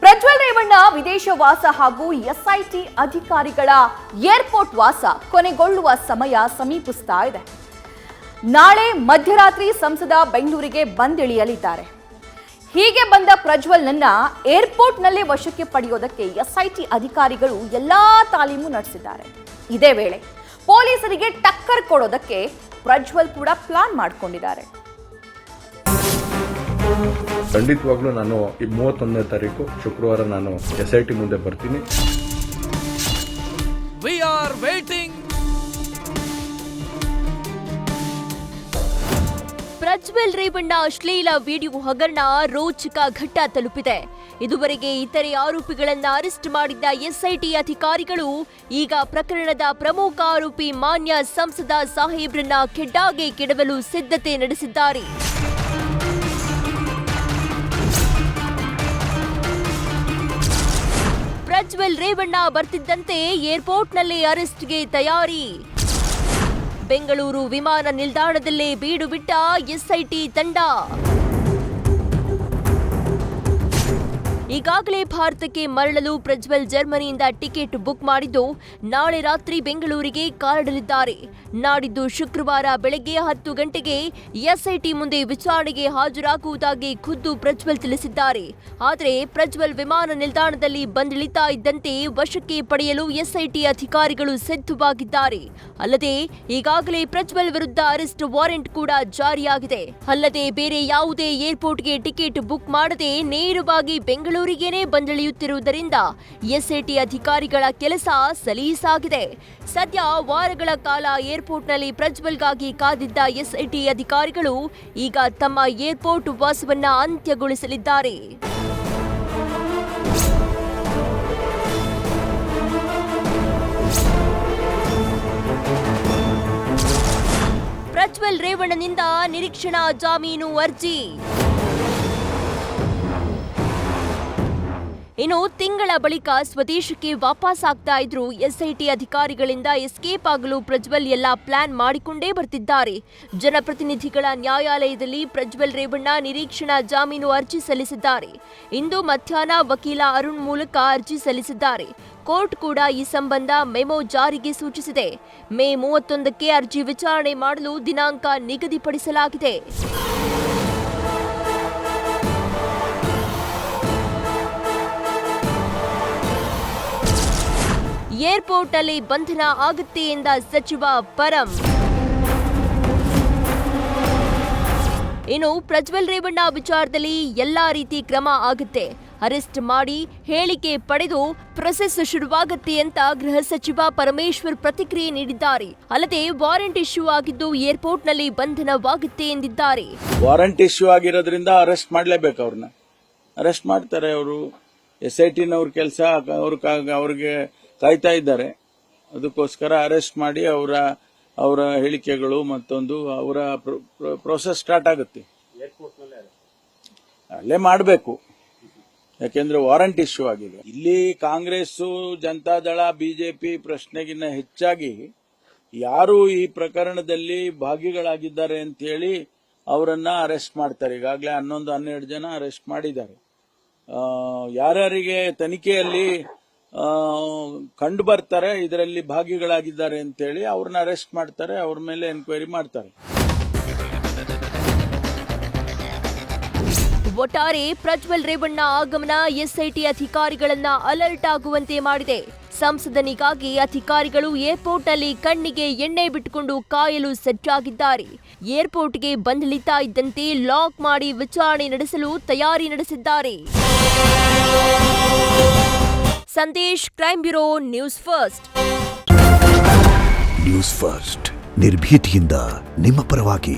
ಪ್ರಜ್ವಲ್ ರೇವಣ್ಣ ವಿದೇಶ ವಾಸ ಹಾಗೂ ಎಸ್ಐಟಿ ಅಧಿಕಾರಿಗಳ ಏರ್ಪೋರ್ಟ್ ವಾಸ ಕೊನೆಗೊಳ್ಳುವ ಸಮಯ ಸಮೀಪಿಸ್ತಾ ಇದೆ. ನಾಳೆ ಮಧ್ಯರಾತ್ರಿ ಸಂಸದ ಬೆಂಗಳೂರಿಗೆ ಬಂದಿಳಿಯಲಿದ್ದಾರೆ. ಹೀಗೆ ಬಂದ ಪ್ರಜ್ವಲ್ನನ್ನ ಏರ್ಪೋರ್ಟ್ನಲ್ಲೇ ವಶಕ್ಕೆ ಪಡೆಯೋದಕ್ಕೆ ಎಸ್ಐಟಿ ಅಧಿಕಾರಿಗಳು ಎಲ್ಲಾ ತಾಲೀಮು ನಡೆಸಿದ್ದಾರೆ. ಇದೇ ವೇಳೆ ಪೊಲೀಸರಿಗೆ ಟಕ್ಕರ್ ಕೊಡೋದಕ್ಕೆ ಪ್ರಜ್ವಲ್ ಕೂಡ ಪ್ಲಾನ್ ಮಾಡಿಕೊಂಡಿದ್ದಾರೆ. ಖಂಡಿತವಾಗ್ಲೂ ನಾನು 31ನೇ ತಾರೀಕು ಶುಕ್ರವಾರ ನಾನು ಎಸ್ಐಟಿ ಮುಂದೆ ಬರ್ತೀನಿ. We are waiting. Prajwal Revanna ಅಶ್ಲೀಲ ವಿಡಿಯೋ ಹಗರಣ ರೋಚಕ ಘಟ್ಟ ತಲುಪಿದೆ. ಇದುವರೆಗೆ ಇತರೆ ಆರೋಪಿಗಳನ್ನ ಅರೆಸ್ಟ್ ಮಾಡಿದ್ದ ಎಸ್ಐಟಿ ಅಧಿಕಾರಿಗಳು ಈಗ ಪ್ರಕರಣದ ಪ್ರಮುಖ ಆರೋಪಿ ಮಾನ್ಯ ಸಂಸದ ಸಾಹೇಬ್ರನ್ನ ಕೆಡ್ಡಾಗೆ ಕೆಡವಲು ಸಿದ್ಧತೆ ನಡೆಸಿದ್ದಾರೆ. ಪ್ರಜ್ವಲ್ ರೇವಣ್ಣ ಬರ್ತಿದ್ದಂತೆ ಏರ್ಪೋರ್ಟ್ನಲ್ಲಿ ಅರೆಸ್ಟ್ಗೆ ತಯಾರಿ. ಬೆಂಗಳೂರು ವಿಮಾನ ನಿಲ್ದಾಣದಲ್ಲೇ ಬೀಡು ಬಿಟ್ಟ ಎಸ್ಐಟಿ ತಂಡ. ಈಗಾಗಲೇ ಭಾರತಕ್ಕೆ ಮರಳಲು ಪ್ರಜ್ವಲ್ ಜರ್ಮನಿಯಿಂದ ಟಿಕೆಟ್ ಬುಕ್ ಮಾಡಿದ್ದು ನಾಳೆ ರಾತ್ರಿ ಬೆಂಗಳೂರಿಗೆ ಕಾಲಿಡಲಿದ್ದಾರೆ. ನಾಡಿದ್ದು ಶುಕ್ರವಾರ ಬೆಳಗ್ಗೆ 10 ಗಂಟೆಗೆ ಎಸ್ಐಟಿ ಮುಂದೆ ವಿಚಾರಣೆಗೆ ಹಾಜರಾಗುವುದಾಗಿ ಖುದ್ದು ಪ್ರಜ್ವಲ್ ತಿಳಿಸಿದ್ದಾರೆ. ಆದರೆ ಪ್ರಜ್ವಲ್ ವಿಮಾನ ನಿಲ್ದಾಣದಲ್ಲಿ ಬಂದಿಳಿತಾ ಇದ್ದಂತೆ ವಶಕ್ಕೆ ಪಡೆಯಲು ಎಸ್ಐಟಿ ಅಧಿಕಾರಿಗಳು ಸಿದ್ಧವಾಗಿದ್ದಾರೆ. ಅಲ್ಲದೆ ಈಗಾಗಲೇ ಪ್ರಜ್ವಲ್ ವಿರುದ್ಧ ಅರೆಸ್ಟ್ ವಾರೆಂಟ್ ಕೂಡ ಜಾರಿಯಾಗಿದೆ. ಅಲ್ಲದೆ ಬೇರೆ ಯಾವುದೇ ಏರ್ಪೋರ್ಟ್ಗೆ ಟಿಕೆಟ್ ಬುಕ್ ಮಾಡದೆ ನೇರವಾಗಿ ಬೆಂಗಳೂರಿಗೇನೆ ಬಂದಿಳಿಯುತ್ತಿರುವುದರಿಂದ ಎಸ್ಐಟಿ ಅಧಿಕಾರಿಗಳ ಕೆಲಸ ಸಲೀಸಾಗಿದೆ. ಸದ್ಯ ವಾರಗಳ ಕಾಲ ಏರ್ಪೋರ್ಟ್ನಲ್ಲಿ ಪ್ರಜ್ವಲ್ಗಾಗಿ ಕಾದಿದ್ದ ಎಸ್ಐಟಿ ಅಧಿಕಾರಿಗಳು ಈಗ ತಮ್ಮ ಏರ್ಪೋರ್ಟ್ ವಾಸವನ್ನ ಅಂತ್ಯಗೊಳಿಸಲಿದ್ದಾರೆ. ಪ್ರಜ್ವಲ್ ರೇವಣ್ಣನಿಂದ ನಿರೀಕ್ಷಣಾ ಜಾಮೀನು ಅರ್ಜಿ. ಇನ್ನು ತಿಂಗಳ ಬಳಿಕ ಸ್ವದೇಶಕ್ಕೆ ವಾಪಸ್ ಆಗ್ತಾ ಇದ್ರು ಎಸ್ಐಟಿ ಅಧಿಕಾರಿಗಳಿಂದ ಎಸ್ಕೇಪ್ ಆಗಲು ಪ್ರಜ್ವಲ್ ಎಲ್ಲ ಪ್ಲಾನ್ ಮಾಡಿಕೊಂಡೇ ಬರ್ತಿದ್ದಾರೆ. ಜನಪ್ರತಿನಿಧಿಗಳ ನ್ಯಾಯಾಲಯದಲ್ಲಿ ಪ್ರಜ್ವಲ್ ರೇವಣ್ಣ ನಿರೀಕ್ಷಣಾ ಜಾಮೀನು ಅರ್ಜಿ ಸಲ್ಲಿಸಿದ್ದಾರೆ. ಇಂದು ಮಧ್ಯಾಹ್ನ ವಕೀಲ ಅರುಣ್ ಮೂಲಕ ಅರ್ಜಿ ಸಲ್ಲಿಸಿದ್ದಾರೆ. ಕೋರ್ಟ್ ಕೂಡ ಈ ಸಂಬಂಧ ಮೆಮೊ ಜಾರಿಗೆ ಸೂಚಿಸಿದೆ. ಮೇ 31ಕ್ಕೆ ಅರ್ಜಿ ವಿಚಾರಣೆ ಮಾಡಲು ದಿನಾಂಕ ನಿಗದಿಪಡಿಸಲಾಗಿದೆ. ಏರ್ಪೋರ್ಟ್ ಅಲ್ಲಿ ಬಂಧನ ಆಗುತ್ತೆ ಎಂದ ಸಚಿವ ಪರಂ. ಇನ್ನು ಪ್ರಜ್ವಲ್ ರೇವಣ್ಣ ವಿಚಾರದಲ್ಲಿ ಎಲ್ಲಾ ರೀತಿ ಕ್ರಮ ಆಗುತ್ತೆ. ಅರೆಸ್ಟ್ ಮಾಡಿ ಹೇಳಿಕೆ ಪಡೆದು ಪ್ರೊಸೆಸ್ ಶುರುವಾಗುತ್ತೆ ಅಂತ ಗೃಹ ಸಚಿವ ಪರಮೇಶ್ವರ್ ಪ್ರತಿಕ್ರಿಯೆ ನೀಡಿದ್ದಾರೆ. ಅಲ್ಲದೆ ವಾರೆಂಟ್ ಇಶ್ಯೂ ಆಗಿದ್ದು ಏರ್ಪೋರ್ಟ್ನಲ್ಲಿ ಬಂಧನವಾಗುತ್ತೆ ಎಂದಿದ್ದಾರೆ. ವಾರೆಂಟ್ ಇಶ್ಯೂ ಆಗಿರೋದ್ರಿಂದ ಅರೆಸ್ಟ್ ಮಾಡಲೇಬೇಕು. ಅವ್ರನ್ನ ಅರೆಸ್ಟ್ ಮಾಡ್ತಾರೆ. ಅವರು ಎಸ್ಐಟಿನವ್ರ ಕೆಲಸ ಅವ್ರಿಗೆ ಕಾಯ್ತಾ ಇದ್ದಾರೆ. ಅದಕ್ಕೋಸ್ಕರ ಅರೆಸ್ಟ್ ಮಾಡಿ ಅವರ ಹೇಳಿಕೆಗಳು ಮತ್ತೊಂದು ಅವರ ಪ್ರೋಸೆಸ್ ಸ್ಟಾರ್ಟ್ ಆಗುತ್ತೆ. ಅಲ್ಲೇ ಮಾಡಬೇಕು, ಯಾಕೆಂದ್ರೆ ವಾರಂಟ್ ಇಶ್ಯೂ ಆಗಿದೆ. ಇಲ್ಲಿ ಕಾಂಗ್ರೆಸ್, ಜನತಾದಳ, ಬಿಜೆಪಿ ಪ್ರಶ್ನೆಗಿನ್ನ ಹೆಚ್ಚಾಗಿ ಯಾರು ಈ ಪ್ರಕರಣದಲ್ಲಿ ಭಾಗಿಗಳಾಗಿದ್ದಾರೆ ಅಂತ ಹೇಳಿ ಅವರನ್ನ ಅರೆಸ್ಟ್ ಮಾಡ್ತಾರೆ. ಈಗಾಗಲೇ 11-12 ಜನ ಅರೆಸ್ಟ್ ಮಾಡಿದ್ದಾರೆ. ಯಾರ್ಯಾರಿಗೆ ತನಿಖೆಯಲ್ಲಿ ಕಂಡು ಬರ್ತಾರೆ ಇದರಲ್ಲಿ ಭಾಗಿಗಳಾಗಿದ್ದಾರೆ ಅಂತೇಳಿ ಅವ್ರನ್ನ ಅರೆಸ್ಟ್ ಮಾಡ್ತಾರೆ. ಅವ್ರ ಮೇಲೆ ಎನ್ಕ್ವೈರಿ ಮಾಡ್ತಾರೆ. ಒಟ್ಟಾರೆ ಪ್ರಜ್ವಲ್ ರೇವಣ್ಣ ಆಗಮನ ಎಸ್ಐಟಿ ಅಧಿಕಾರಿಗಳನ್ನ ಅಲರ್ಟ್ ಆಗುವಂತೆ ಮಾಡಿದೆ. ಸಂಸದನಿಗಾಗಿ ಅಧಿಕಾರಿಗಳು ಏರ್ಪೋರ್ಟ್ನಲ್ಲಿ ಕಣ್ಣಿಗೆ ಎಣ್ಣೆ ಬಿಟ್ಟುಕೊಂಡು ಕಾಯಲು ಸಜ್ಜಾಗಿದ್ದಾರೆ. ಏರ್ಪೋರ್ಟ್ಗೆ ಬಂದಿಳಿತಾ ಇದ್ದಂತೆ ಲಾಕ್ ಮಾಡಿ ವಿಚಾರಣೆ ನಡೆಸಲು ತಯಾರಿ ನಡೆಸಿದ್ದಾರೆ. Sandesh, crime bureau, news first. News first ನಿರ್ಭೀತಿಯಿಂದ ನಿಮ್ಮ ಪರವಾಗಿ.